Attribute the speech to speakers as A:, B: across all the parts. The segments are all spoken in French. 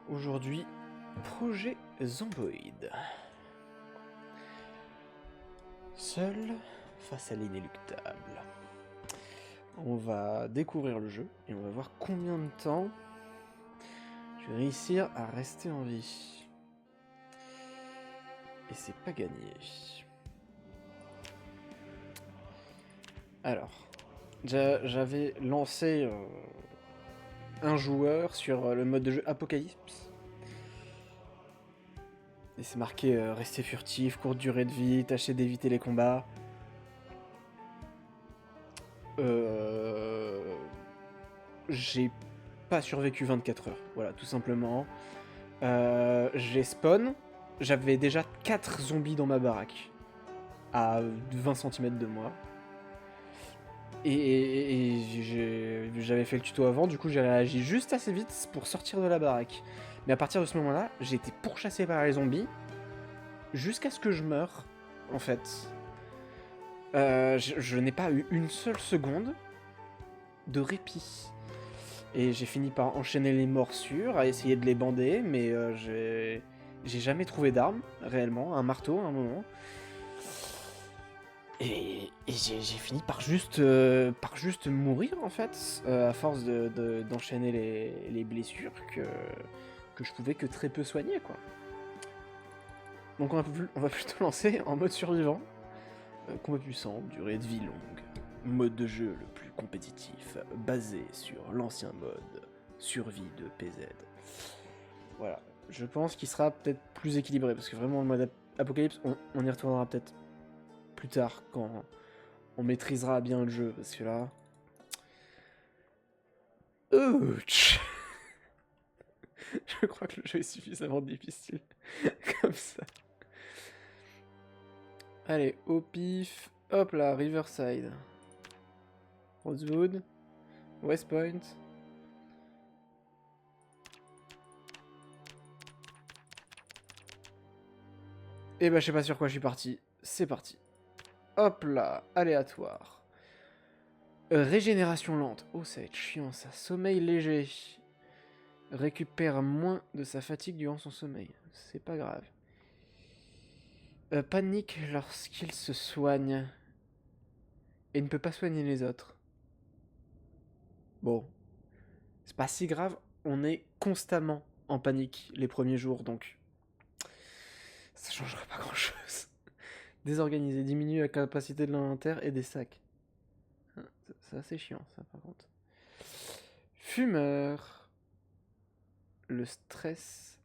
A: Aujourd'hui, projet Zomboid. Seul face à l'inéluctable. On va découvrir le jeu et on va voir combien de temps je vais réussir à rester en vie. Et c'est pas gagné. Alors, j'avais lancé un joueur sur le mode de jeu Apocalypse. Et c'est marqué rester furtif, courte durée de vie, tâcher d'éviter les combats. J'ai pas survécu 24 heures, voilà, tout simplement. J'ai spawn, j'avais déjà 4 zombies dans ma baraque, à 20 cm de moi. Et j'avais fait le tuto avant, du coup j'ai réagi juste assez vite pour sortir de la baraque. Mais à partir de ce moment-là, j'ai été pourchassé par les zombies, jusqu'à ce que je meure, en fait. Je n'ai pas eu une seule seconde de répit. Et j'ai fini par enchaîner les morsures, à essayer de les bander, mais j'ai jamais trouvé d'arme, réellement, un marteau à un moment. Et j'ai fini par juste mourir, en fait, à force d'enchaîner les blessures que je pouvais que très peu soigner, quoi. Donc on va plutôt lancer en mode survivant. Combat puissant, durée de vie longue. Mode de jeu le plus compétitif, basé sur l'ancien mode survie de PZ. Voilà, je pense qu'il sera peut-être plus équilibré, parce que vraiment le mode Apocalypse, on y retournera peut-être plus tard, quand on maîtrisera bien le jeu, parce que là... Ouch. Je crois que le jeu est suffisamment difficile, comme ça. Allez, au pif, hop là, Riverside. Rosewood, West Point. Et bah je sais pas sur quoi je suis parti. C'est parti. Hop là, aléatoire. Régénération lente. Oh ça va être chiant ça. Sommeil léger. Récupère moins de sa fatigue durant son sommeil. C'est pas grave. Panique lorsqu'il se soigne. Et ne peut pas soigner les autres. Bon. C'est pas si grave. On est constamment en panique les premiers jours, donc... ça changera pas grand chose. Désorganisé, diminue la capacité de l'inventaire et des sacs. C'est assez chiant ça par contre. Fumeur. Le stress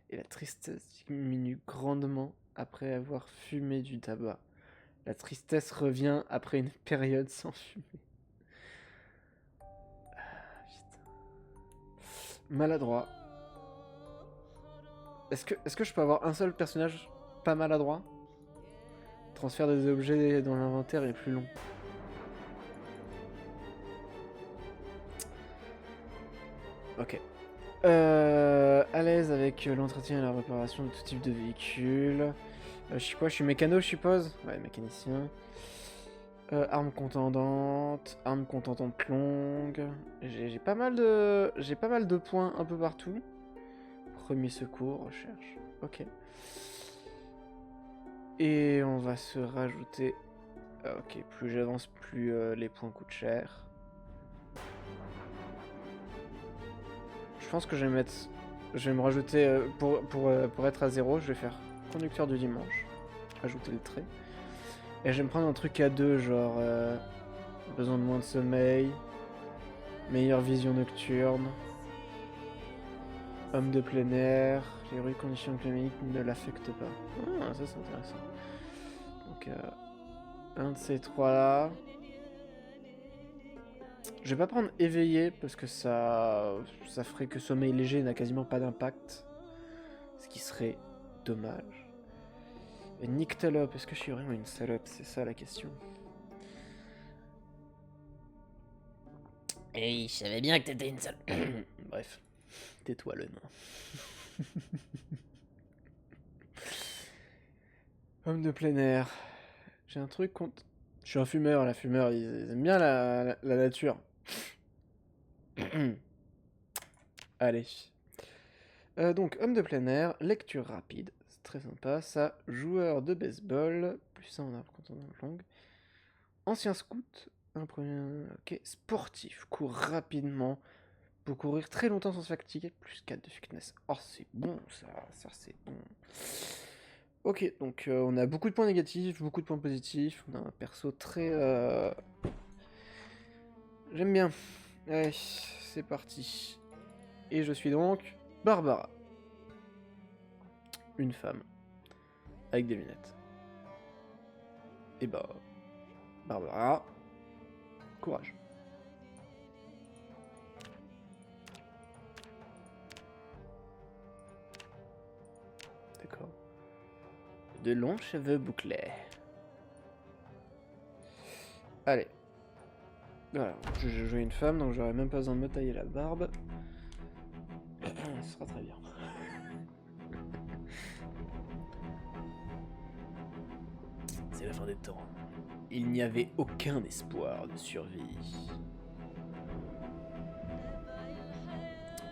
A: et la tristesse diminuent grandement après avoir fumé du tabac. La tristesse revient après une période sans fumer. Ah, putain. Maladroit. Est-ce que je peux avoir un seul personnage pas maladroit? Transfert des objets dans l'inventaire est plus long. Ok. À l'aise avec l'entretien et la réparation de tout type de véhicule. Je suis quoi? Je suis mécano, je suppose? Ouais, mécanicien. Arme contendante longue. J'ai pas mal de points un peu partout. Premier secours, recherche. Ok. Et on va se rajouter... ok, plus j'avance, plus les points coûtent cher. Je pense que je vais me rajouter... pour être à 0, je vais faire conducteur du dimanche. Ajouter le trait. Et je vais me prendre un truc à 2, genre... besoin de moins de sommeil. Meilleure vision nocturne. Homme de plein air. Les rues conditions climatiques ne l'affectent pas. Ah, ça c'est intéressant. Donc, un de ces trois là. Je vais pas prendre éveillé parce que ça ferait que sommeil léger n'a quasiment pas d'impact. Ce qui serait dommage. Et nyctalope, est-ce que je suis vraiment une salope? C'est ça la question.
B: Hey, je savais bien que t'étais une salope.
A: Bref, tais-toi le nain. Homme de plein air. J'ai un truc contre... Je suis un fumeur, la fumeur, ils aiment bien la nature. Allez. Donc, homme de plein air, lecture rapide, c'est très sympa ça. Joueur de baseball, plus 1 en arbre quand on est longue. Ancien scout, un premier. Ok, sportif, court rapidement. Peut courir très longtemps sans se fatiguer, plus 4 de fitness. Oh, c'est bon ça c'est bon. Ok, donc on a beaucoup de points négatifs, beaucoup de points positifs. On a un perso très. J'aime bien. Allez, c'est parti. Et je suis donc Barbara. Une femme. Avec des lunettes. Et bah. Barbara. Courage. D'accord. De longs cheveux bouclés. Allez. Voilà, je joue une femme, donc j'aurais même pas besoin de me tailler la barbe. Ce sera très bien. C'est la fin des temps. Il n'y avait aucun espoir de survie.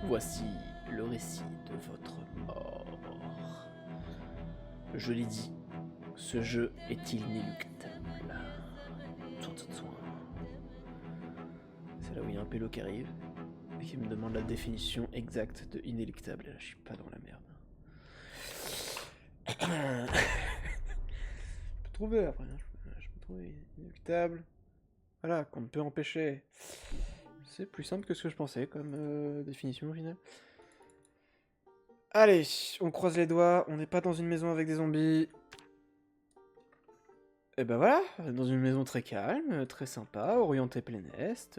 A: Voici le récit de votre mort. Je l'ai dit, ce jeu est inéluctable. C'est là où il y a un pélo qui arrive et qui me demande la définition exacte de inéluctable. Et là, je suis pas dans la merde. Je peux trouver après. Je peux trouver inéluctable. Voilà, qu'on ne peut empêcher. C'est plus simple que ce que je pensais comme définition au final. Allez, on croise les doigts. On n'est pas dans une maison avec des zombies. Et ben voilà, dans une maison très calme, très sympa, orientée plein est.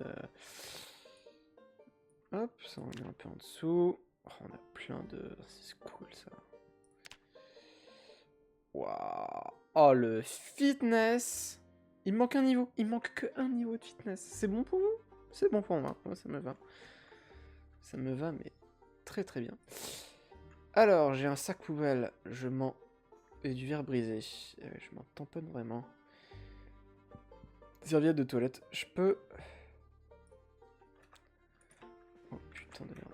A: Hop, ça on met un peu en dessous. Oh, on a plein de... C'est cool ça. Waouh. Oh le fitness. Il me manque un niveau. Il me manque que un niveau de fitness. C'est bon pour vous? C'est bon pour moi. Moi ça me va. Ça me va mais très très bien. Alors j'ai un sac poubelle. Je m'en... Et du verre brisé. Je m'en tamponne vraiment. Serviette de toilette. Je peux... Oh putain de merde.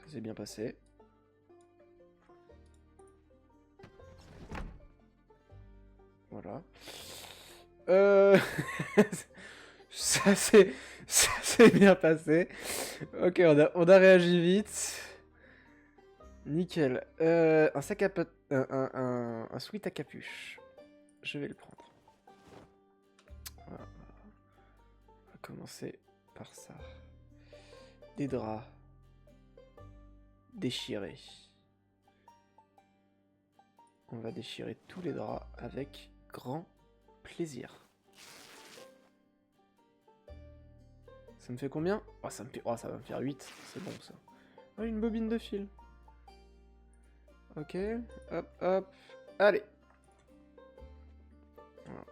A: Ça s'est bien passé. Voilà. Ça s'est bien passé. Ok, on a réagi vite. Nickel. Un sac à un sweat à capuche. Je vais le prendre. Voilà. On va commencer par ça. Des draps. Déchirés. On va déchirer tous les draps avec grand plaisir. Ça me fait combien? Oh, ça va me faire 8. C'est bon ça. Oh, une bobine de fil. Ok. Hop, hop. Allez. Voilà.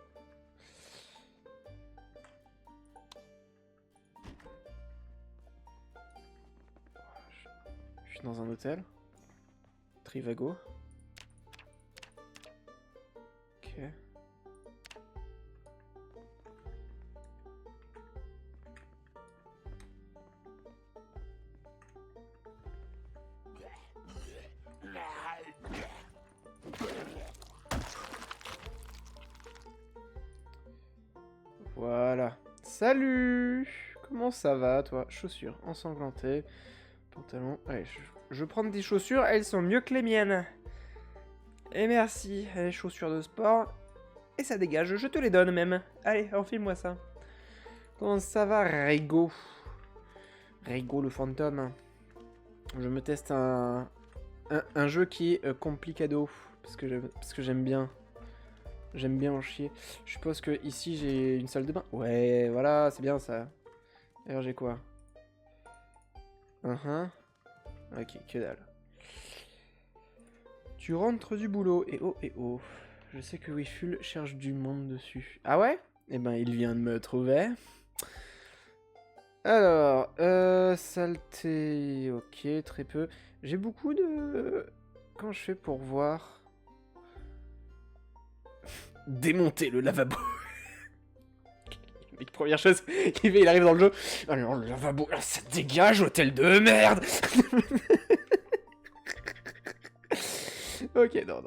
A: Je suis dans un hôtel. Trivago. Ok. Voilà. Salut! Comment ça va, toi? Chaussures ensanglantées. Pantalon. Allez, je prends des chaussures, elles sont mieux que les miennes. Et merci. Les chaussures de sport. Et ça dégage, je te les donne même. Allez, enfile-moi ça. Comment ça va, Rego? Rego le fantôme. Je me teste un jeu qui est complicado. Parce que j'aime bien. J'aime bien en chier. Je suppose que ici j'ai une salle de bain. Ouais, voilà, c'est bien ça. D'ailleurs, j'ai quoi? Ok, que dalle. Tu rentres du boulot. Et oh. Je sais que Wiful cherche du monde dessus. Ah ouais? Eh ben, il vient de me trouver. Alors, saleté. Ok, très peu. J'ai beaucoup de... Comment je fais pour voir? démonter le lavabo. Mec, première chose qu'il fait, il arrive dans le jeu. Alors, le lavabo, là, ça dégage, hôtel de merde. Ok, non,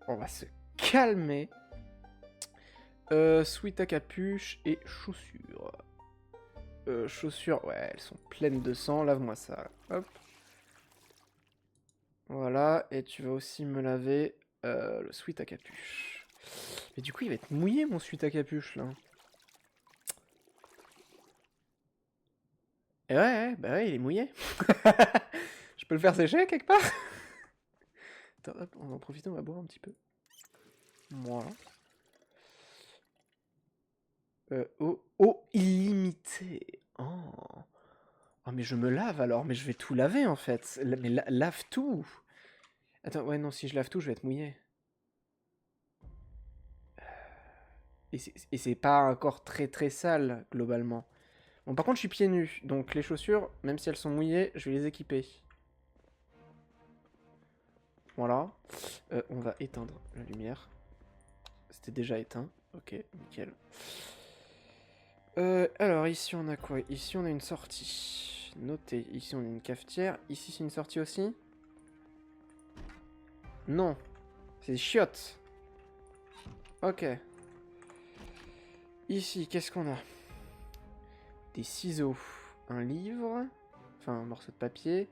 A: on va se calmer. Sweat à capuche et chaussures. Chaussures, ouais, elles sont pleines de sang. Lave-moi ça. Hop. Voilà, et tu vas aussi me laver le sweat à capuche. Mais du coup, il va être mouillé, mon sweat à capuche, là. Et ouais, bah ouais, il est mouillé. Je peux le faire sécher, quelque part? Attends, hop, on va en profiter, on va boire un petit peu. Voilà. Eau illimitée. Oh. Oh, mais je me lave alors, mais je vais tout laver en fait. Mais lave tout. Attends, ouais, non, si je lave tout, je vais être mouillé. Et c'est pas encore très très sale, globalement. Bon, par contre, je suis pieds nus, donc les chaussures, même si elles sont mouillées, je vais les équiper. Voilà. On va éteindre la lumière. C'était déjà éteint. Ok, nickel. Alors, ici, on a quoi? Ici, on a une sortie. Notez. Ici, on a une cafetière. Ici, c'est une sortie aussi? Non. C'est des chiottes. Ok. Ici, qu'est-ce qu'on a? Des ciseaux. Un livre. Enfin, un morceau de papier.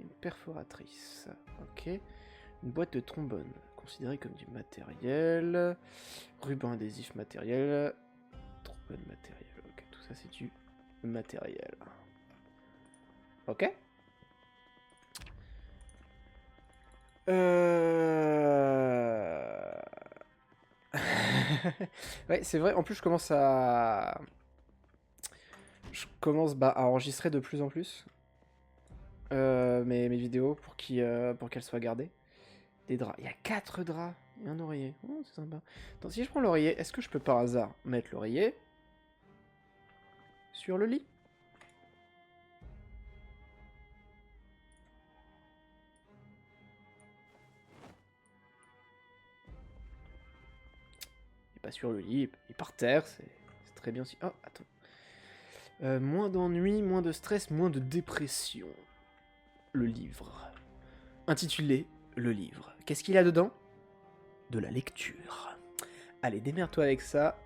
A: Une perforatrice. Ok. Une boîte de trombone. Considérée comme du matériel. Ruban adhésif matériel. Trombone matériel. Ok, tout ça, c'est du matériel. Ok. Ouais, c'est vrai. En plus, je commence à... à enregistrer de plus en plus mes vidéos pour qu'elles soient gardées. Des draps. Il y a 4 draps et un oreiller. Oh, c'est sympa. Attends, si je prends l'oreiller, est-ce que je peux par hasard mettre l'oreiller sur le lit? Et pas sur le lit, il est par terre, c'est très bien aussi. Oh, attends. Moins d'ennui, moins de stress, moins de dépression. Le livre. Intitulé Le livre. Qu'est-ce qu'il y a dedans? De la lecture. Allez, démerde-toi avec ça.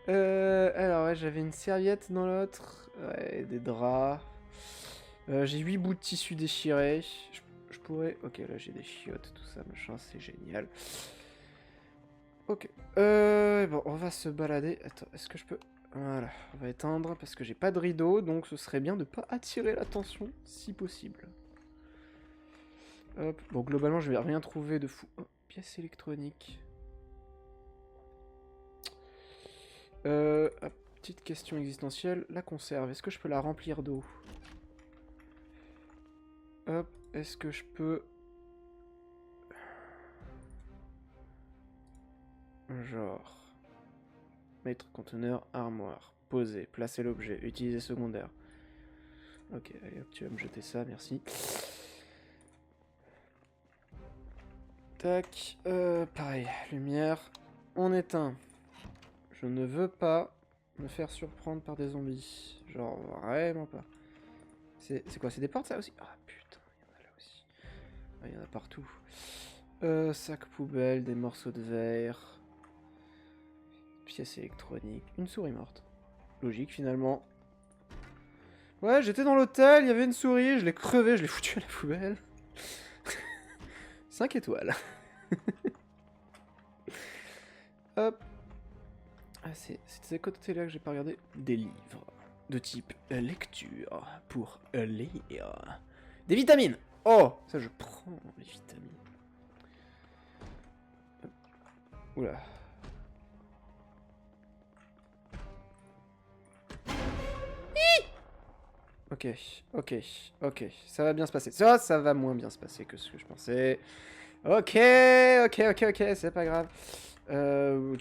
A: Alors, ouais, j'avais une serviette dans l'autre. Ouais, des draps. J'ai 8 bouts de tissu déchirés. Je pourrais... Ok, là, j'ai des chiottes, tout ça, machin, c'est génial. Ok. Bon, on va se balader. Attends, est-ce que je peux... Voilà, on va éteindre parce que j'ai pas de rideau, donc ce serait bien de pas attirer l'attention, si possible. Hop, bon, globalement, je vais rien trouver de fou. Oh, pièce électronique. Hop, petite question existentielle. La conserve, est-ce que je peux la remplir d'eau? Hop, est-ce que je peux... Genre... Mettre conteneur, armoire. Poser, placer l'objet, utiliser secondaire. Ok, allez hop, tu vas me jeter ça, merci. Tac, pareil, lumière, on éteint. Je ne veux pas me faire surprendre par des zombies. Genre, vraiment pas. C'est quoi, c'est des portes ça aussi? Ah putain, il y en a là aussi. Ah, il y en a partout. Sac poubelle, des morceaux de verre. Pièce électronique, une souris morte. Logique finalement. Ouais, j'étais dans l'hôtel, il y avait une souris, je l'ai crevée, je l'ai foutue à la poubelle. 5 étoiles. Hop. Ah, c'est ces côtés-là que j'ai pas regardé. Des livres de type lecture pour lire. Des vitamines. Oh, ça je prends les vitamines. Oula. Ok, ok, ok. Ça va bien se passer. Ça va moins bien se passer que ce que je pensais. Ok, c'est pas grave.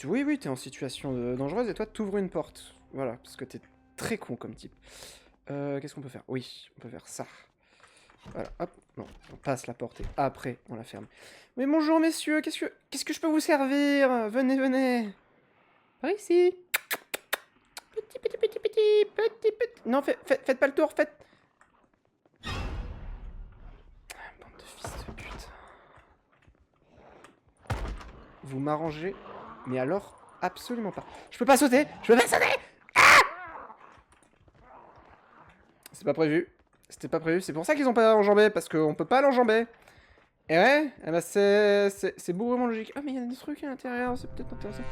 A: Oui, t'es en situation dangereuse et toi, t'ouvres une porte. Voilà, parce que t'es très con comme type. Qu'est-ce qu'on peut faire? Oui, on peut faire ça. Voilà, hop. Non, on passe la porte et après, on la ferme. Mais bonjour, messieurs, qu'est-ce que je peux vous servir? Venez, venez. Par ici. Petit. Non, faites pas le tour, faites... Bande de fils de pute. Vous m'arrangez, mais alors, absolument pas. Je peux pas sauter. C'est pas prévu. C'était pas prévu. C'est pour ça qu'ils ont pas enjambé, parce qu'on peut pas l'enjamber. Et ouais, eh ben c'est bougrement logique. Ah, mais il y a des trucs à l'intérieur, c'est peut-être intéressant.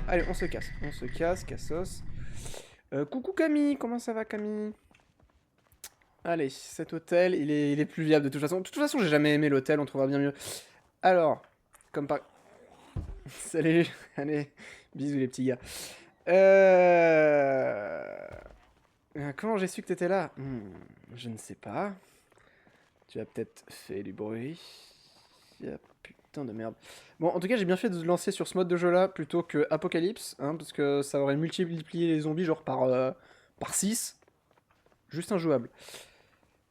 A: Allez, on se casse, cassos. Coucou Camille, comment ça va Camille? Allez, cet hôtel, il est plus viable de toute façon. De toute façon, j'ai jamais aimé l'hôtel, on trouvera bien mieux. Alors, comme par... Salut, allez, bisous les petits gars. Comment j'ai su que t'étais là? Je ne sais pas. Tu as peut-être fait du bruit. Ah, putain de merde. Bon, en tout cas, j'ai bien fait de lancer sur ce mode de jeu-là plutôt que Apocalypse, hein, parce que ça aurait multiplié les zombies genre par 6. Juste injouable.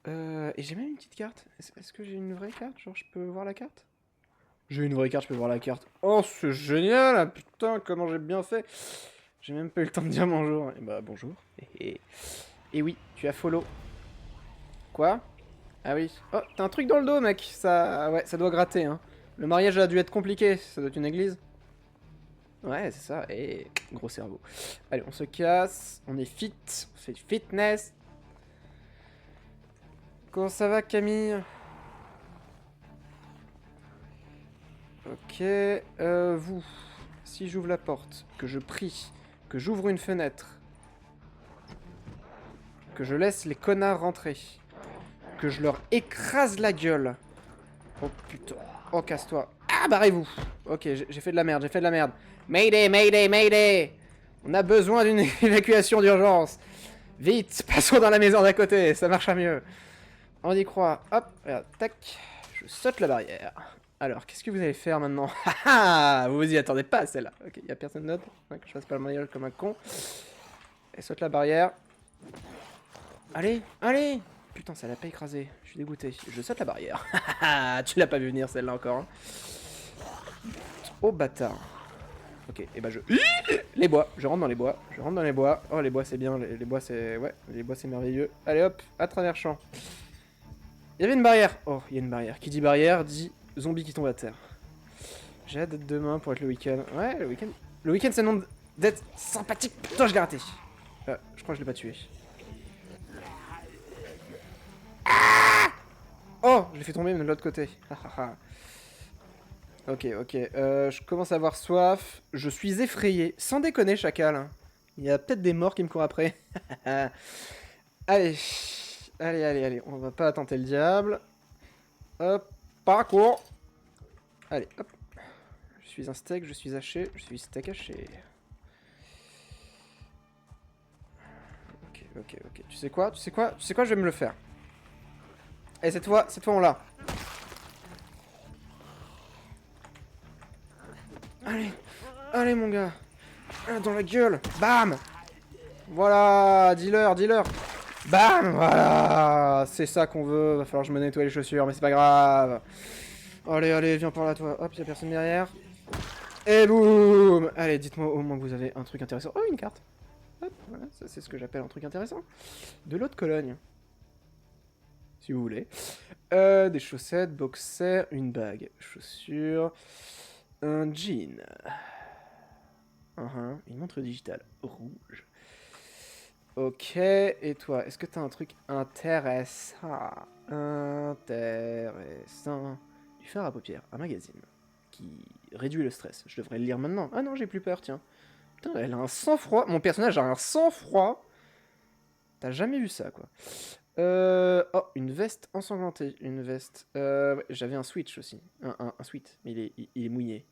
A: Et j'ai même une petite carte. Est-ce que j'ai une vraie carte? Genre, je peux voir la carte? J'ai une vraie carte, je peux voir la carte. Oh, c'est génial! Ah, putain, comment j'ai bien fait! J'ai même pas eu le temps de dire bonjour. Et bah, bonjour. Et oui, tu as follow. Quoi? Ah oui. Oh, t'as un truc dans le dos, mec. Ça, ouais, ça doit gratter, hein. Le mariage a dû être compliqué. Ça doit être une église. Ouais, c'est ça. Et gros cerveau. Allez, on se casse. On est fit. On fait du fitness. Comment ça va, Camille? Ok. Vous. Si j'ouvre la porte, que je prie, que j'ouvre une fenêtre, que je laisse les connards rentrer, que je leur écrase la gueule. Oh putain. Oh, casse-toi. Ah, barrez-vous. Ok, j'ai fait de la merde, Mayday, mayday, mayday. On a besoin d'une évacuation d'urgence. Vite, passons dans la maison d'à côté, ça marchera mieux. On y croit. Hop, regarde, tac. Je saute la barrière. Alors, qu'est-ce que vous allez faire maintenant? Haha, vous vous y attendez pas, celle-là. Ok, y a personne d'autre, hein, que je fasse pas le mariole comme un con. Et saute la barrière. Allez, allez. Putain, ça l'a pas écrasé. Je suis dégoûté. Je saute la barrière. Tu l'as pas vu venir, celle-là, encore. Hein. Oh, bâtard. Ok, et bah je... Les bois, je rentre dans les bois. Oh, les bois, c'est bien. Les bois, c'est... Ouais, les bois, c'est merveilleux. Allez, hop, à travers champ. Il y avait une barrière. Oh, il y a une barrière. Qui dit barrière, dit zombie qui tombe à terre. J'ai hâte d'être demain pour être le week-end. Ouais, le week-end... Le week-end, c'est le nom d'être sympathique. Putain, je l'ai raté. Je crois que je l'ai pas tué. Oh, je l'ai fait tomber de l'autre côté. Ok, je commence à avoir soif. Je suis effrayé. Sans déconner, chacal. Hein. Il y a peut-être des morts qui me courent après. Allez. Allez. On va pas tenter le diable. Hop, parcours. Allez, hop. Je suis un steak, je suis haché. Je suis steak haché. Ok. Tu sais quoi, je vais me le faire. Et cette fois on l'a. Allez mon gars. Dans la gueule. Bam. Voilà, dealer. Bam, voilà. C'est ça qu'on veut. Va falloir que je me nettoie les chaussures, mais c'est pas grave. Allez, viens par là toi. Hop, y'a personne derrière. Et boum. Allez, dites-moi au moins que vous avez un truc intéressant. Oh, une carte. Hop, voilà, ça c'est ce que j'appelle un truc intéressant. De l'eau de Cologne. Si vous voulez. Des chaussettes, boxers, une bague, chaussures, un jean. Une montre digitale rouge. Ok, et toi, est-ce que t'as un truc intéressant? Du fard à paupières, un magazine qui réduit le stress. Je devrais le lire maintenant. Ah non, j'ai plus peur, tiens. Putain, elle a un sang-froid. Mon personnage a un sang-froid. T'as jamais vu ça, quoi. Oh, une veste ensanglantée. Une veste. Ouais, j'avais un switch aussi. Un sweat, mais il est mouillé.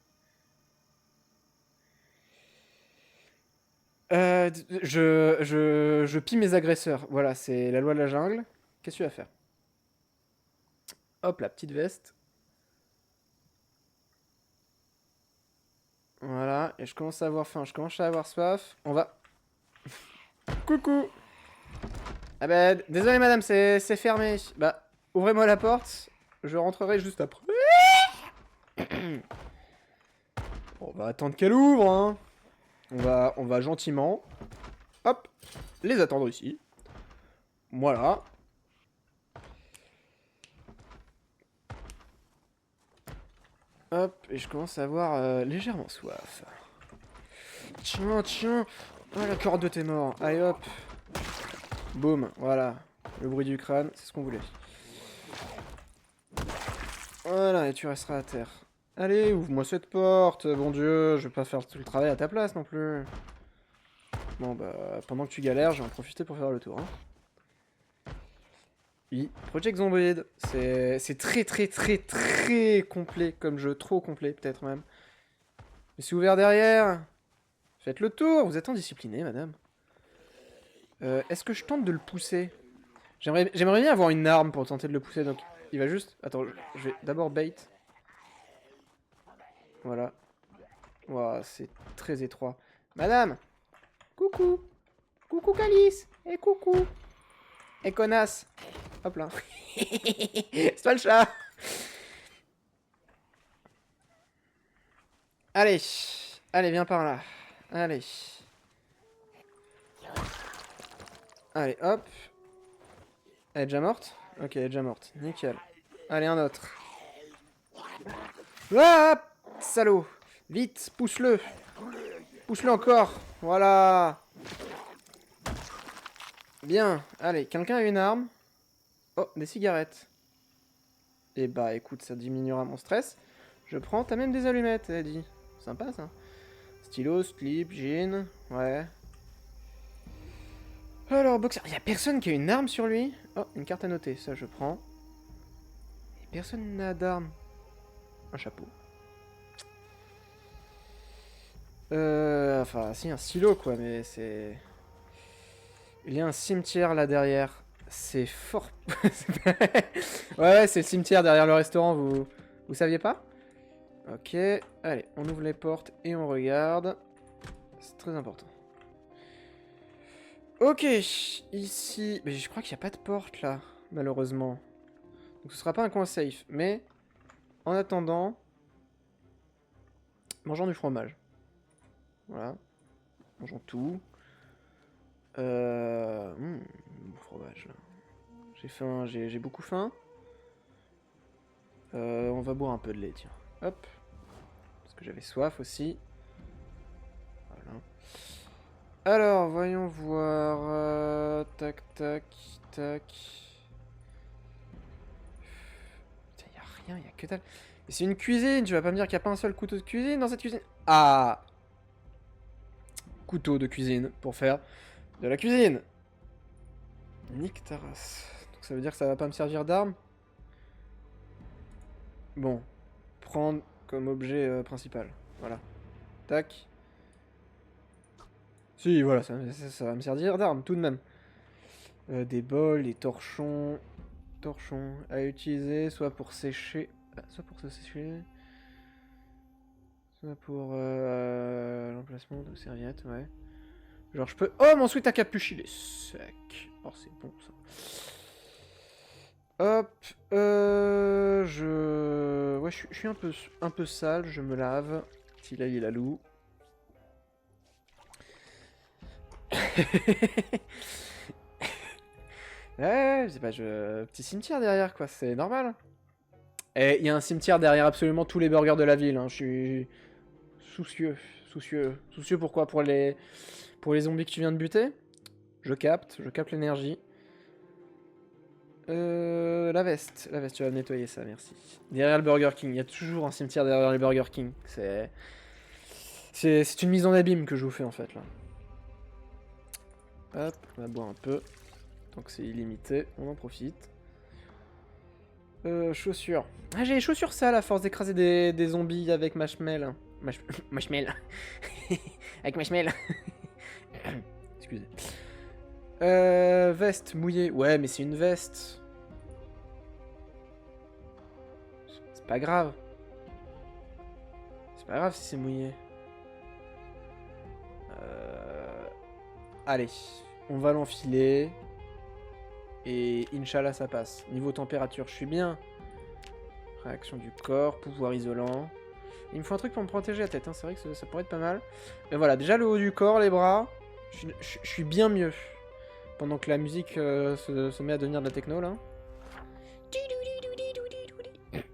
A: Je pille mes agresseurs. Voilà, c'est la loi de la jungle. Qu'est-ce que tu vas faire? Hop, la petite veste. Voilà, et je commence à avoir faim, je commence à avoir soif. On va... Coucou. Ah bah, désolé madame, c'est fermé. Bah, ouvrez-moi la porte. Je rentrerai juste après. On va attendre qu'elle ouvre, hein. On va gentiment, hop, les attendre ici. Voilà. Hop, et je commence à avoir légèrement soif. Tiens, tiens. Oh, la corde de tes morts. Allez, hop. Boum, voilà. Le bruit du crâne, c'est ce qu'on voulait. Voilà, et tu resteras à terre. Allez, ouvre-moi cette porte. Bon Dieu, je vais pas faire tout le travail à ta place non plus. Bon, bah, pendant que tu galères, je vais en profiter pour faire le tour. Hein. Oui, Project Zomboid, c'est très très très très complet comme jeu, trop complet peut-être même. Mais c'est ouvert derrière. Faites le tour, vous êtes indiscipliné, madame. Est-ce que je tente de le pousser? J'aimerais bien avoir une arme pour tenter de le pousser, donc il va juste... Attends, je vais d'abord bait. Voilà. Wow, c'est très étroit. Madame! Coucou! Coucou Calice! Et coucou! Et connasse! Hop là. C'est pas le chat! Allez! Allez, viens par là. Allez. Allez, hop. Elle est déjà morte? Ok, elle est déjà morte. Nickel. Allez, un autre. Ah! Salaud! Vite, pousse-le! Pousse-le encore! Voilà! Bien. Allez, quelqu'un a une arme? Oh, des cigarettes. Eh bah, écoute, ça diminuera mon stress. Je prends, t'as même des allumettes, elle a dit. Sympa, ça. Stylo, slip, jean. Ouais. Alors, boxer. Y'a personne qui a une arme sur lui? Oh, une carte à noter, ça je prends. Et personne n'a d'arme. Un chapeau. Enfin, si, un stylo, quoi, mais c'est... Il y a un cimetière là derrière. C'est fort... ouais, c'est le cimetière derrière le restaurant, vous saviez pas? Ok, allez, on ouvre les portes et on regarde. C'est très important. Ok, ici... Mais je crois qu'il n'y a pas de porte là, malheureusement. Donc ce sera pas un coin safe, mais... En attendant... Mangeons du fromage. Voilà. Mangeons tout. Fromage. J'ai faim, j'ai beaucoup faim. On va boire un peu de lait, tiens. Hop. Parce que j'avais soif aussi. Voilà. Alors, voyons voir. Tac, tac, tac. Putain, y a rien, y a que dalle. Mais c'est une cuisine, tu vas pas me dire qu'il y a pas un seul couteau de cuisine dans cette cuisine? Ah! Couteau de cuisine pour faire de la cuisine. Nique ta race. Donc ça veut dire que ça va pas me servir d'arme? Bon. Prendre comme objet principal. Voilà. Tac. Si, voilà, ça va me servir d'arme, tout de même. Des bols, des torchons. Torchons à utiliser, soit pour sécher... soit pour se sécher... Soit pour l'emplacement de serviettes, ouais. Genre je peux... Oh, mon sweat à capuche, il est sec. Oh, c'est bon, ça. Hop, ouais, je suis un peu sale, je me lave. Si là, il est la loup. Ouais, c'est pas... Petit cimetière derrière, quoi, c'est normal. Et il y a un cimetière derrière absolument tous les burgers de la ville, hein. Je suis soucieux, soucieux pourquoi? Pour les zombies que tu viens de buter? Je capte l'énergie. La veste, tu vas nettoyer ça, merci. Derrière le Burger King, il y a toujours un cimetière derrière le Burger King. C'est une mise en abîme que je vous fais en fait là. Hop, on va boire un peu. Tant que c'est illimité, on en profite. Chaussures. Ah, j'ai les chaussures sales à force d'écraser des zombies avec marshmallow. Marshmallow. Avec marshmallow. Excusez. Veste mouillée. Ouais, mais c'est une veste. C'est pas grave. C'est pas grave si c'est mouillé. Allez, on va l'enfiler. Et Inch'Allah, ça passe. Niveau température, je suis bien. Réaction du corps, pouvoir isolant. Il me faut un truc pour me protéger la tête, hein. C'est vrai que ça pourrait être pas mal. Mais voilà, déjà le haut du corps, les bras, je suis bien mieux. Pendant que la musique se met à devenir de la techno, là.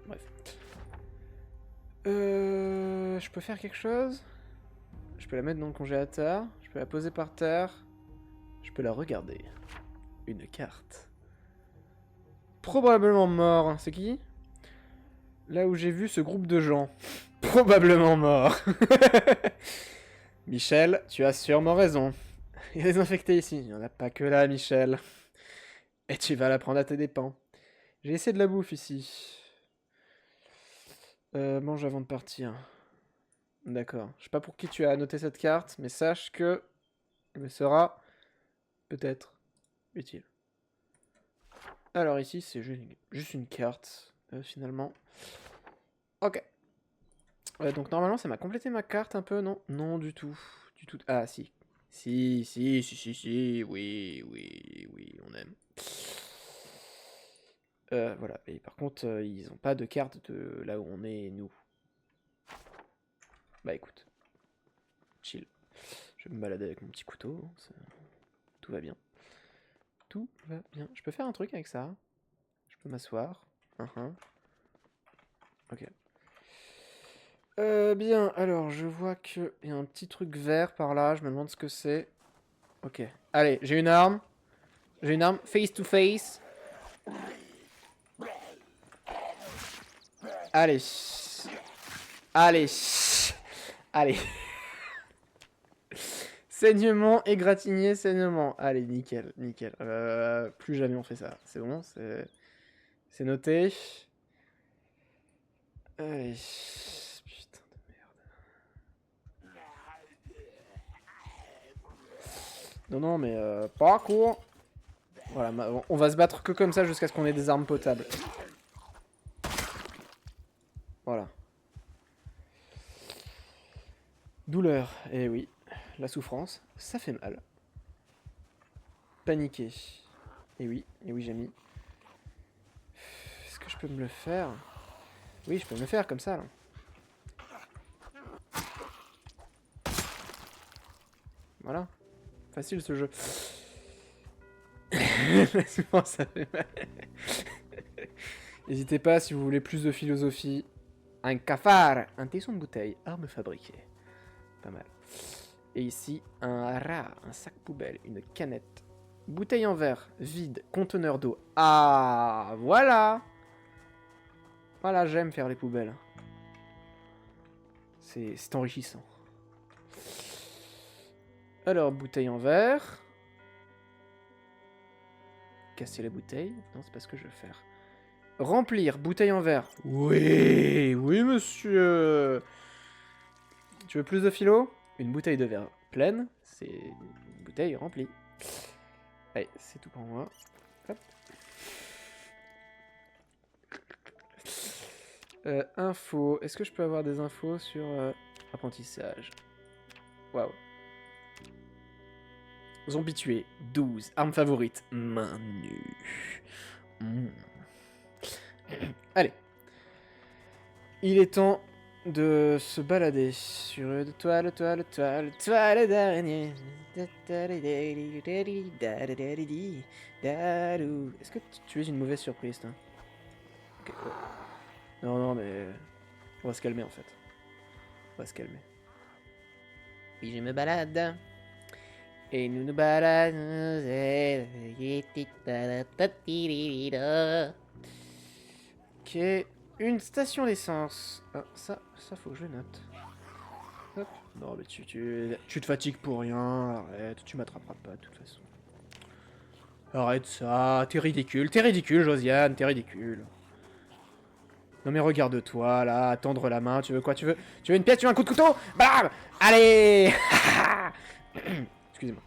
A: Bref. Je peux faire quelque chose? Je peux la mettre dans le congélateur. Je peux la poser par terre. Je peux la regarder. Une carte. Probablement mort. C'est qui? Là où j'ai vu ce groupe de gens. Probablement mort. Michel, tu as sûrement raison. Il y a des infectés ici. Il n'y en a pas que là, Michel. Et tu vas la prendre à tes dépens. J'ai essayé de la bouffe ici. Mange avant de partir. D'accord. Je sais pas pour qui tu as annoté cette carte, mais sache que elle me sera peut-être utile. Alors ici, c'est juste une carte, finalement. Ok. Donc normalement, ça m'a complété ma carte un peu, non? Non, du tout. Du tout. Ah, si. Si. Oui, on aime. Voilà. Et par contre, ils ont pas de carte de là où on est, nous. Bah écoute. Chill. Je vais me balader avec mon petit couteau. Tout va bien. Tout va bien. Je peux faire un truc avec ça. Je peux m'asseoir. Ok. Bien, alors je vois qu'il y a un petit truc vert par là. Je me demande ce que c'est. Ok. Allez, j'ai une arme. J'ai une arme face to face. Allez. Allez. Saignement, égratigné, saignement. Allez, nickel. Plus jamais on fait ça. C'est bon, c'est noté. Allez. Putain de merde. Non, mais parcours. Voilà, on va se battre que comme ça jusqu'à ce qu'on ait des armes potables. Voilà. Douleur, eh oui. La souffrance, ça fait mal. Paniquer. Eh oui, j'ai mis. Est-ce que je peux me le faire? Oui, je peux me le faire comme ça, là. Voilà. Facile ce jeu. Souvent, ça fait mal. N'hésitez pas si vous voulez plus de philosophie. Un cafard, un tesson de bouteille, arme fabriquée. Pas mal. Et ici, un rat, un sac poubelle, une canette. Bouteille en verre, vide, conteneur d'eau. Ah, voilà. Voilà, j'aime faire les poubelles. C'est enrichissant. Alors, bouteille en verre. Casser la bouteille. Non, c'est pas ce que je veux faire. Remplir, bouteille en verre. Oui, monsieur. Tu veux plus de philo? Une bouteille de verre pleine, c'est une bouteille remplie. Allez, c'est tout pour moi. Hop. Info. Est-ce que je peux avoir des infos sur apprentissage? Waouh. Zombie tué, 12. Arme favorite, main nue. Allez. Il est temps de se balader sur une toile d'araignée. Est-ce que tu es une mauvaise surprise, toi? Okay. Non, mais on va se calmer en fait. On va se calmer.
B: Puis je me balade.
A: Et nous nous baladons. Ok. Une station d'essence. Ah, ça faut que je note. Hop. Non, mais tu te fatigues pour rien. Arrête, tu m'attraperas pas de toute façon. Arrête ça, t'es ridicule, Josiane, t'es ridicule. Non mais regarde-toi là, tendre la main, tu veux quoi? Tu veux une pièce, tu veux un coup de couteau? Bam! Allez! Excusez-moi.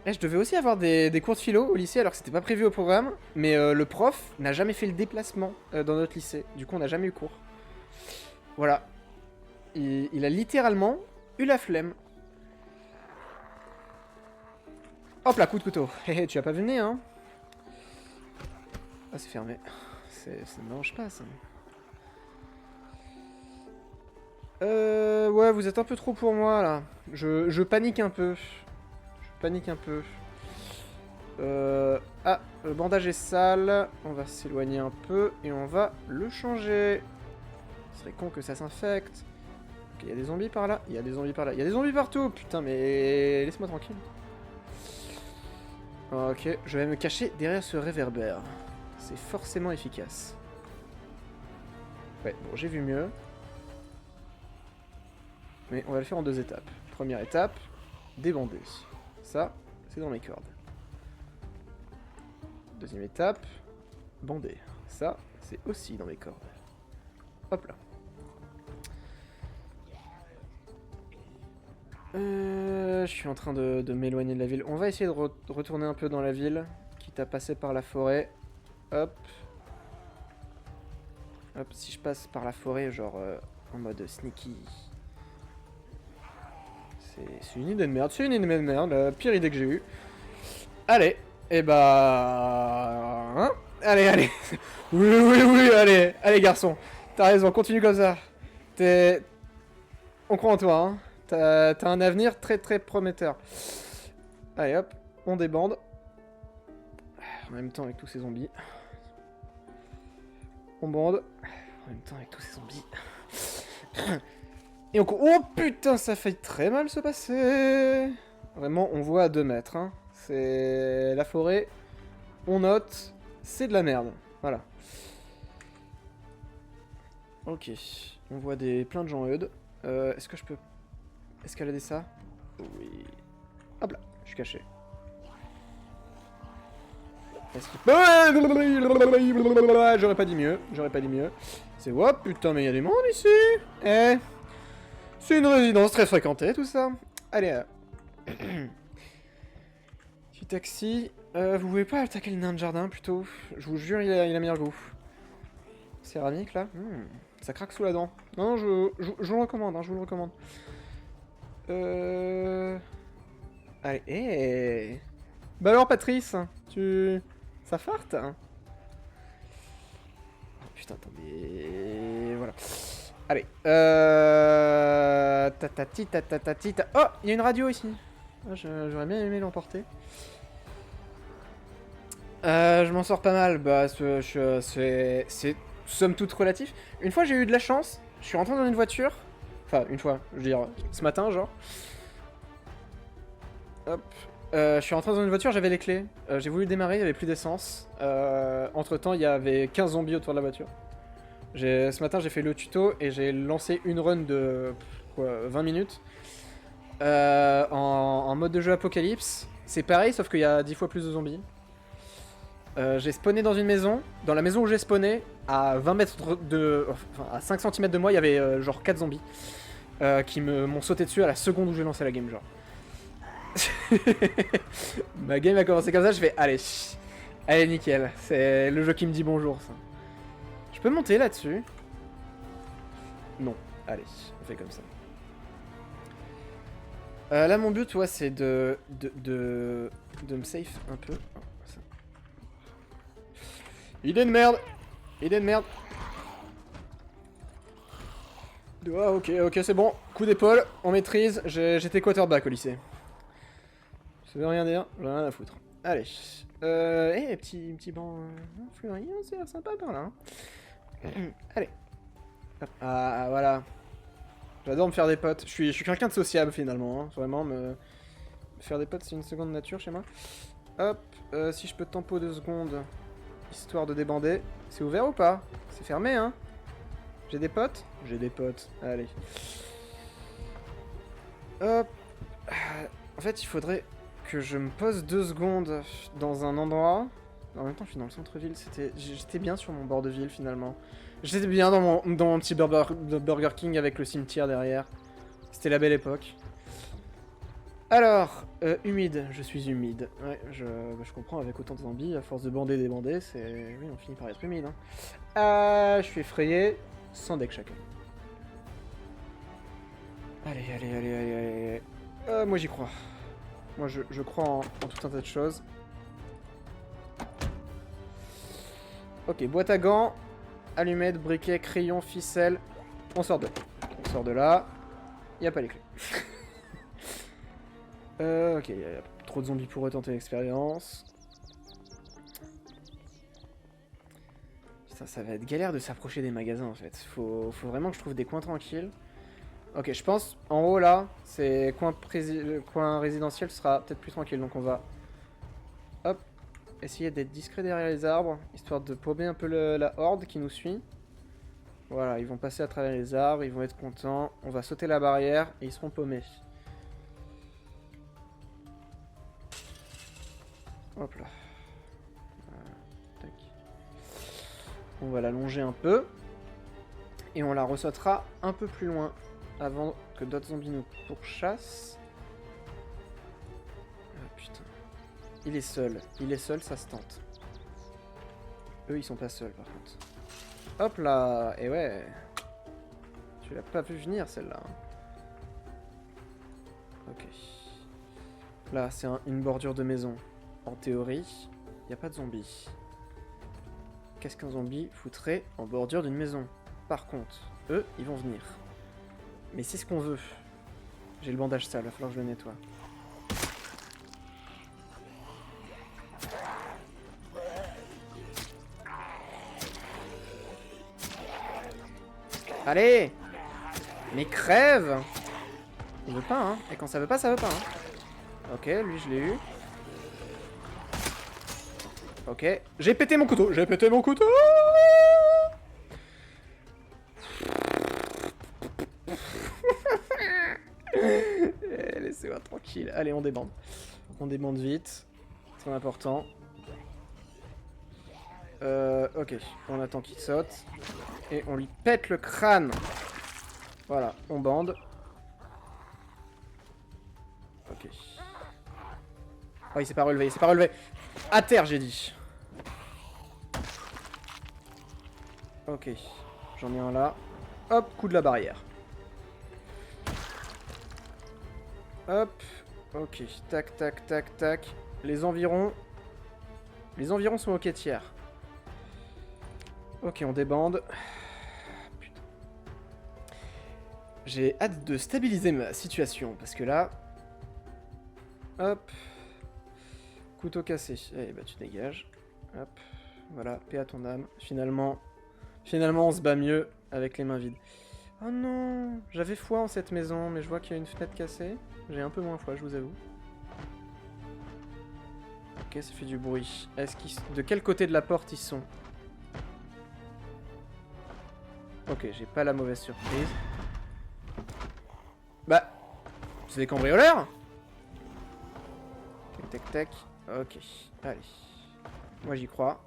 A: Je devais aussi avoir des cours de philo au lycée alors que c'était pas prévu au programme, mais le prof n'a jamais fait le déplacement dans notre lycée, du coup on n'a jamais eu cours. Voilà. Il a littéralement eu la flemme. Hop là, coup de couteau. Hé, tu as pas vu venir, hein? Ah, c'est fermé. Ça ne mange pas, ça. Ouais, vous êtes un peu trop pour moi, là. Je panique un peu. Je panique un peu. Ah, le bandage est sale. On va s'éloigner un peu et on va le changer. Ce serait con que ça s'infecte. Ok, il y a des zombies par là. Il y a des zombies par là. Il y a des zombies partout. Putain, mais laisse-moi tranquille. Ok, je vais me cacher derrière ce réverbère. C'est forcément efficace. Ouais, bon, j'ai vu mieux. Mais on va le faire en 2 étapes. Première étape, débander. Ça, c'est dans mes cordes. Deuxième étape, bander. Ça, c'est aussi dans mes cordes. Hop là. Je suis en train de m'éloigner de la ville. On va essayer de retourner un peu dans la ville, quitte à passer par la forêt. Hop. Hop, si je passe par la forêt, genre en mode sneaky. C'est une idée de merde, c'est une idée de merde, la pire idée que j'ai eue. Allez, et bah... Hein, allez, allez. Oui, oui, oui, allez, allez garçon. T'as raison, continue comme ça. On croit en toi, hein. T'as un avenir très très prometteur. Allez hop, on débande. En même temps avec tous ces zombies. On bande. En même temps avec tous ces zombies. Et on... Oh putain, ça fait très mal se passer. Vraiment, on voit à 2 mètres. Hein. C'est la forêt. On note. C'est de la merde. Voilà. Ok. On voit plein de gens eudes. Est-ce que je peux escalader ça? Oui. Hop là, je suis caché. J'aurais pas dit mieux. J'aurais pas dit mieux. C'est... Oh putain, mais il y a du monde ici. Eh. C'est une résidence très fréquentée, tout ça. Allez, petit taxi. Vous pouvez pas attaquer le nain de jardin, plutôt? Je vous jure, il a meilleur goût. Céramique, là. Ça craque sous la dent. Non, je vous le recommande, hein, je vous le recommande. Allez, hey. Bah alors, Patrice, ça farte, hein? Oh putain, attendez... Voilà. Allez. Tatati, tatatati, oh, il y a une radio ici. Oh, j'aurais bien aimé l'emporter. Je m'en sors pas mal. Bah, c'est somme toute relatif. Une fois, j'ai eu de la chance. Je suis rentré dans une voiture. Enfin, une fois, je veux dire, ce matin, genre. Hop. Je suis rentré dans une voiture, j'avais les clés. J'ai voulu démarrer, il n'y avait plus d'essence. Entre temps, il y avait 15 zombies autour de la voiture. Ce matin, j'ai fait le tuto et j'ai lancé une run de 20 minutes en mode de jeu apocalypse. C'est pareil, sauf qu'il y a 10 fois plus de zombies. J'ai spawné dans une maison. Dans la maison où j'ai spawné, à 20 mètres de... Enfin, à 5 cm de moi, il y avait genre 4 zombies qui m'ont sauté dessus à la seconde où j'ai lancé la game, genre. Ma game a commencé comme ça, je fais allez, allez nickel, c'est le jeu qui me dit bonjour, ça. Je peux monter là-dessus? Non. Allez, on fait comme ça. Là, mon but, ouais, c'est de me safe un peu. Oh, ça. Idée de merde! Idée de merde! Ah, ok, c'est bon. Coup d'épaule, on maîtrise. J'étais quarterback au lycée. Ça veut rien dire, j'en ai rien à foutre. Allez. Petit banc fleuri, c'est sympa par là. Hein. Allez. Ah, voilà. J'adore me faire des potes. Je suis quelqu'un de sociable finalement. Hein. Vraiment, me faire des potes, c'est une seconde nature chez moi. Hop. Si je peux tempo 2 secondes, histoire de débander. C'est ouvert ou pas? C'est fermé, hein? J'ai des potes? J'ai des potes. Allez. Hop. En fait, il faudrait que je me pose 2 secondes dans un endroit. En même temps, je suis dans le centre-ville. J'étais bien sur mon bord de ville finalement. J'étais bien dans mon petit Burger King avec le cimetière derrière. C'était la belle époque. Alors, humide. Je suis humide. Ouais, je comprends avec autant de zombies, à force de bander, débander, c'est... Oui, on finit par être humide. Hein. Je suis effrayé. 100 decks chacun. Allez. Moi j'y crois. Moi je crois en tout un tas de choses. Ok, boîte à gants, allumettes, briquet, crayon, ficelle. On sort de là. On sort de là. Y a pas les clés. Ok, y a trop de zombies pour retenter l'expérience. Putain, ça va être galère de s'approcher des magasins en fait. Faut vraiment que je trouve des coins tranquilles. Ok, je pense en haut là, c'est coin résidentiel sera peut-être plus tranquille. Donc on va, hop, essayer d'être discret derrière les arbres, histoire de paumer un peu la horde qui nous suit. Voilà, ils vont passer à travers les arbres, ils vont être contents. On va sauter la barrière et ils seront paumés. Hop là. Voilà. Tac. On va la longer un peu. Et on la ressautera un peu plus loin. Avant que d'autres zombies nous pourchassent. Ah putain. Il est seul, ça se tente. Eux, ils sont pas seuls par contre. Hop là. Et ouais. Tu l'as pas vu venir celle-là. Ok. Là, c'est une bordure de maison. En théorie, il n'y a pas de zombies. Qu'est-ce qu'un zombie foutrait en bordure d'une maison? Par contre, eux, ils vont venir. Mais c'est ce qu'on veut. J'ai le bandage sale, il va falloir que je le nettoie. Allez! Mais crève! Il veut pas, hein. Et quand ça veut pas, ça veut pas, hein. Ok, lui, je l'ai eu. Ok. J'ai pété mon couteau! J'ai pété mon couteau! Laissez-moi tranquille. Allez, on débande. On débande vite. Très important. Ok. On attend qu'il saute. Et on lui pète le crâne. Voilà, on bande. Ok. Oh, il s'est pas relevé, il s'est pas relevé. À terre, j'ai dit. Ok. J'en ai un là. Hop, coup de la barrière. Hop. Ok. Tac, tac, tac, tac. Les environs sont ok tiers. Ok, on débande. Putain. J'ai hâte de stabiliser ma situation, parce que là... Hop. Couteau cassé. Eh bah tu dégages. Hop. Voilà, paix à ton âme. Finalement, on se bat mieux avec les mains vides. Oh non, j'avais foi en cette maison, mais je vois qu'il y a une fenêtre cassée. J'ai un peu moins foi, je vous avoue. Ok, ça fait du bruit. De quel côté de la porte ils sont? Ok, j'ai pas la mauvaise surprise. Bah, c'est des cambrioleurs? Tac, tac, tac. Ok, allez. Moi j'y crois.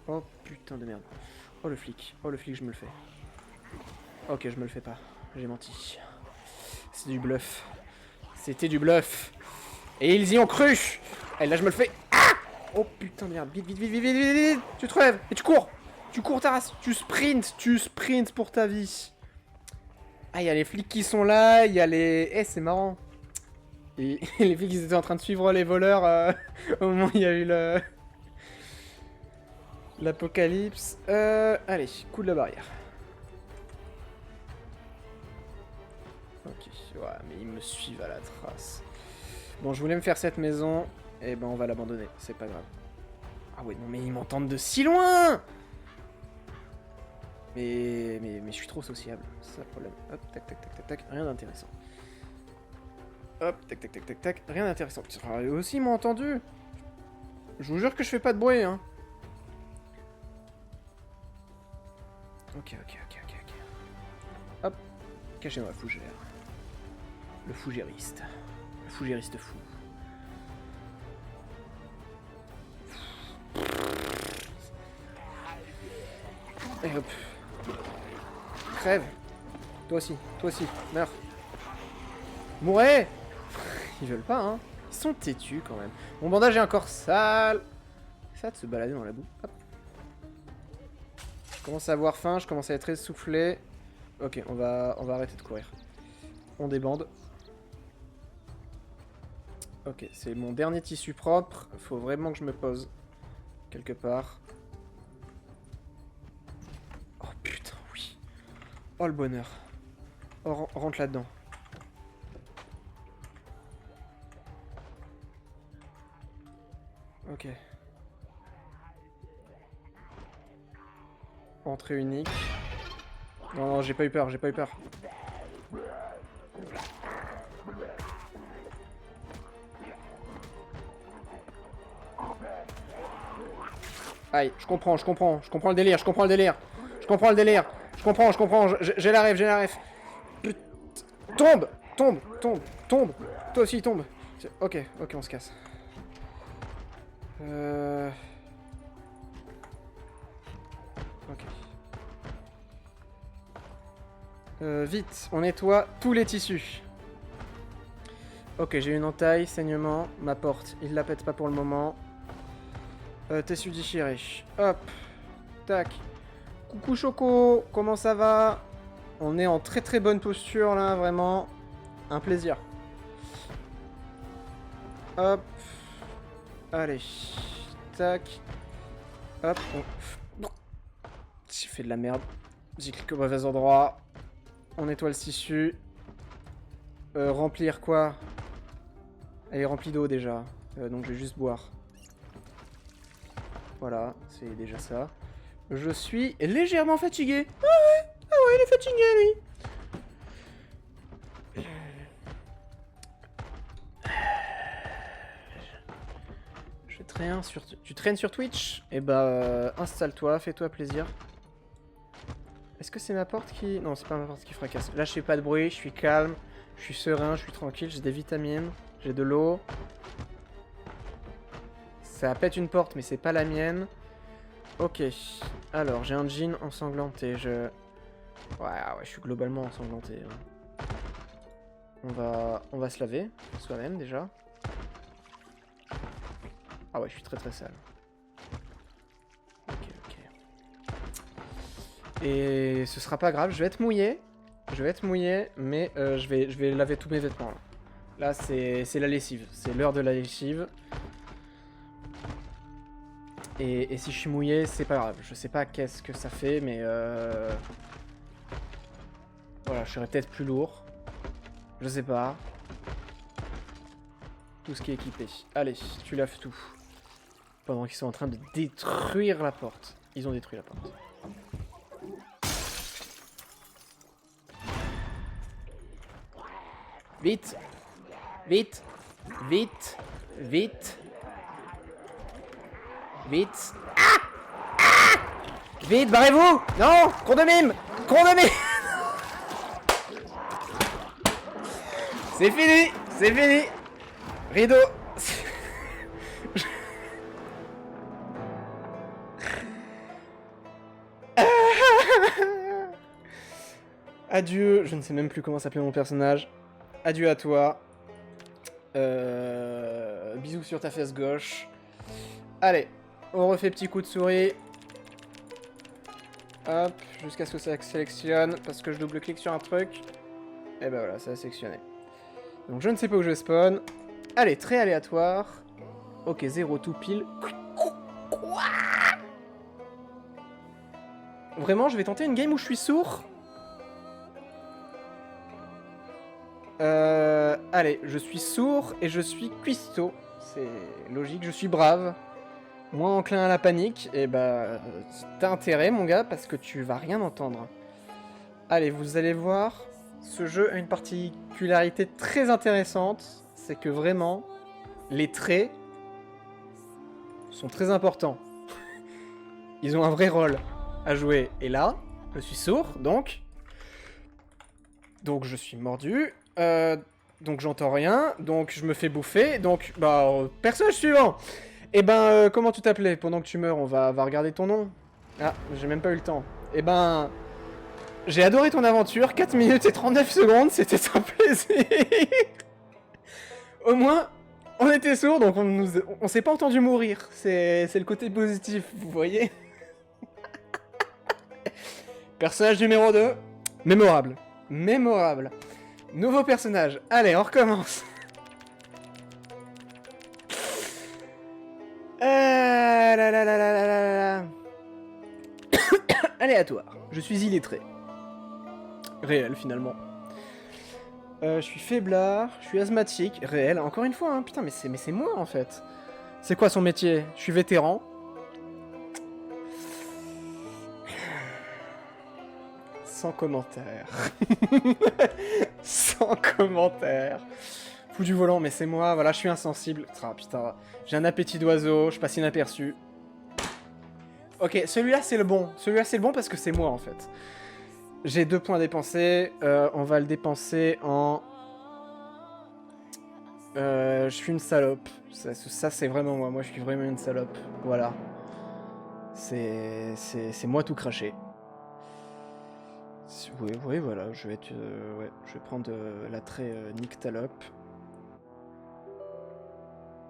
A: Oh putain de merde. Oh le flic, je me le fais. Ok, je me le fais pas. J'ai menti. C'est du bluff. C'était du bluff. Et ils y ont cru. Et là je me le fais. Ah! Oh putain de merde. Vite, vite, vite, vite, vite, vite, vite. Tu te relèves et tu cours. Tu cours ta race. Tu sprints pour ta vie. Ah, il y a les flics qui sont là. Il y a les... Eh, c'est marrant. Et les flics ils étaient en train de suivre les voleurs au moment où il y a eu le... L'apocalypse. Allez, coup de la barrière. Ok, ouais, mais ils me suivent à la trace. Bon, je voulais me faire cette maison. Et ben, on va l'abandonner, c'est pas grave. Ah ouais, non, mais ils m'entendent de si loin! Mais je suis trop sociable, c'est ça le problème. Hop, tac, tac, tac, tac, tac, rien d'intéressant. Hop, tac, tac, tac, tac, tac, rien d'intéressant. Eux aussi, ils m'ont entendu. Je vous jure que je fais pas de bruit, hein. Ok. Hop, caché dans la fougère. Le fougériste. Le fougériste fou. Et hop. Crève. Toi aussi, meurs. Mourez. Ils veulent pas, hein. Ils sont têtus quand même. Mon bandage est encore sale. Ça de se balader dans la boue. Hop. Je commence à avoir faim, je commence à être essoufflé. Ok, on va arrêter de courir. On débande. Ok, c'est mon dernier tissu propre. Faut vraiment que je me pose quelque part. Oh putain, oui. Oh le bonheur. Oh, rentre là-dedans. Ok. Entrée unique. Non, non, j'ai pas eu peur, j'ai pas eu peur. Aïe, je comprends le délire, je comprends le délire. Je comprends le délire. Je comprends, j'ai la rêve, j'ai la rêve. Tombe, tombe, tombe, tombe. Toi aussi, tombe. Ok, ok, on se casse. Ok. Vite, on nettoie tous les tissus. Ok, j'ai une entaille, saignement, ma porte. Il la pète pas pour le moment. Tessu déchiré. Hop. Tac. Coucou Choco, comment ça va? On est en très très bonne posture là, vraiment. Un plaisir. Hop. Allez. Tac. Hop. J'ai fait de la merde. J'ai cliqué au mauvais endroit. On nettoie le tissu. Remplir quoi? Elle est remplie d'eau déjà. Donc je vais juste boire. Voilà, c'est déjà ça. Je suis légèrement fatigué. Ah ouais, il est fatigué lui. Je traîne sur... Tu traînes sur Twitch? Eh bah, installe-toi, fais-toi plaisir. Est-ce que c'est ma porte qui... Non, c'est pas ma porte qui fracasse. Là, je fais pas de bruit, je suis calme, je suis serein, je suis tranquille, j'ai des vitamines, j'ai de l'eau. Ça pète une porte, mais c'est pas la mienne. Ok. Alors, j'ai un jean ensanglanté. Ouais, je suis globalement ensanglanté. Hein. On va se laver, soi-même, déjà. Ah ouais, je suis très très sale. Ok, ok. Et ce sera pas grave, je vais être mouillé. Mais je vais laver tous mes vêtements, là. Là, c'est la lessive. C'est l'heure de la lessive. Et si je suis mouillé, c'est pas grave. Je sais pas qu'est-ce que ça fait, mais voilà, je serais peut-être plus lourd. Je sais pas. Tout ce qui est équipé. Allez, tu laves tout. Pendant qu'ils sont en train de détruire la porte. Ils ont détruit la porte. Vite! Vite! Vite! Vite! Vite! Ah! Ah! Vite, barrez-vous! Non! Cours de mime! Cours de mime! C'est fini! C'est fini! Rideau! Adieu, je ne sais même plus comment s'appelait mon personnage. Adieu à toi. Bisous sur ta fesse gauche. Allez, on refait petit coup de souris. Hop, jusqu'à ce que ça sélectionne, parce que je double-clique sur un truc. Et ben voilà, ça a sélectionné. Donc je ne sais pas où je spawn. Allez, très aléatoire. Ok, 0 tout pile. Quoi? Vraiment, je vais tenter une game où je suis sourd. Allez, je suis sourd et je suis cuistot. C'est logique, je suis brave. Moins enclin à la panique. Et bah, t'as intérêt, mon gars, parce que tu vas rien entendre. Allez, vous allez voir. Ce jeu a une particularité très intéressante. C'est que vraiment, les traits sont très importants. Ils ont un vrai rôle à jouer. Et là, je suis sourd, donc je suis mordu. Donc j'entends rien, donc je me fais bouffer, donc bah personnage suivant. Et ben comment tu t'appelais? Pendant que tu meurs, on va regarder ton nom. Ah, j'ai même pas eu le temps. Et ben j'ai adoré ton aventure, 4 minutes et 39 secondes, c'était un plaisir. Au moins on était sourds, donc on s'est pas entendu mourir. C'est le côté positif, vous voyez. Personnage numéro 2, mémorable. Mémorable. Nouveau personnage. Allez, on recommence. Aléatoire. Je suis illettré. Réel, finalement. Je suis faiblard, je suis asthmatique. Réel, encore une fois, hein. Putain, mais c'est moi, en fait. C'est quoi son métier? Je suis vétéran. Sans commentaire. Sans commentaire. Fou du volant, mais c'est moi, voilà, je suis insensible. Ah putain, j'ai un appétit d'oiseau, je passe inaperçu. Ok, celui-là c'est le bon. Celui-là c'est le bon parce que c'est moi en fait. J'ai 2 points dépensés. On va le dépenser en... je suis une salope. Ça c'est vraiment moi. Moi je suis vraiment une salope. Voilà. C'est moi tout craché. Oui, oui, voilà. Je vais être... ouais, je vais prendre l'attrait Nyctalope.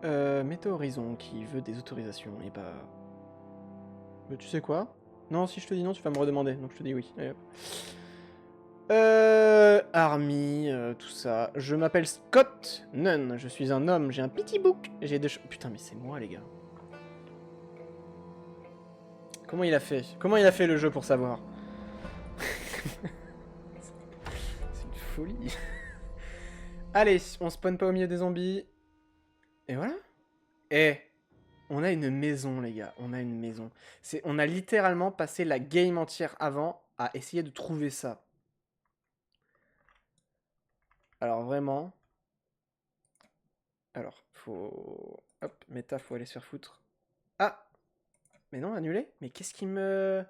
A: Météo Horizon qui veut des autorisations. Et bah... Mais tu sais quoi? Non, si je te dis non, tu vas me redemander. Donc je te dis oui. Allez, hop. Army, tout ça. Je m'appelle Scott Nunn. Je suis un homme. J'ai un petit bouc. J'ai des... Putain, mais c'est moi, les gars. Comment il a fait? Comment il a fait le jeu pour savoir? C'est une folie. Allez, on spawn pas au milieu des zombies. Et voilà. Eh, on a une maison, les gars. On a une maison. On a littéralement passé la game entière avant à essayer de trouver ça. Alors vraiment... Alors, faut... Hop, méta, faut aller se faire foutre. Ah! Mais non, annulé? Mais qu'est-ce qui me...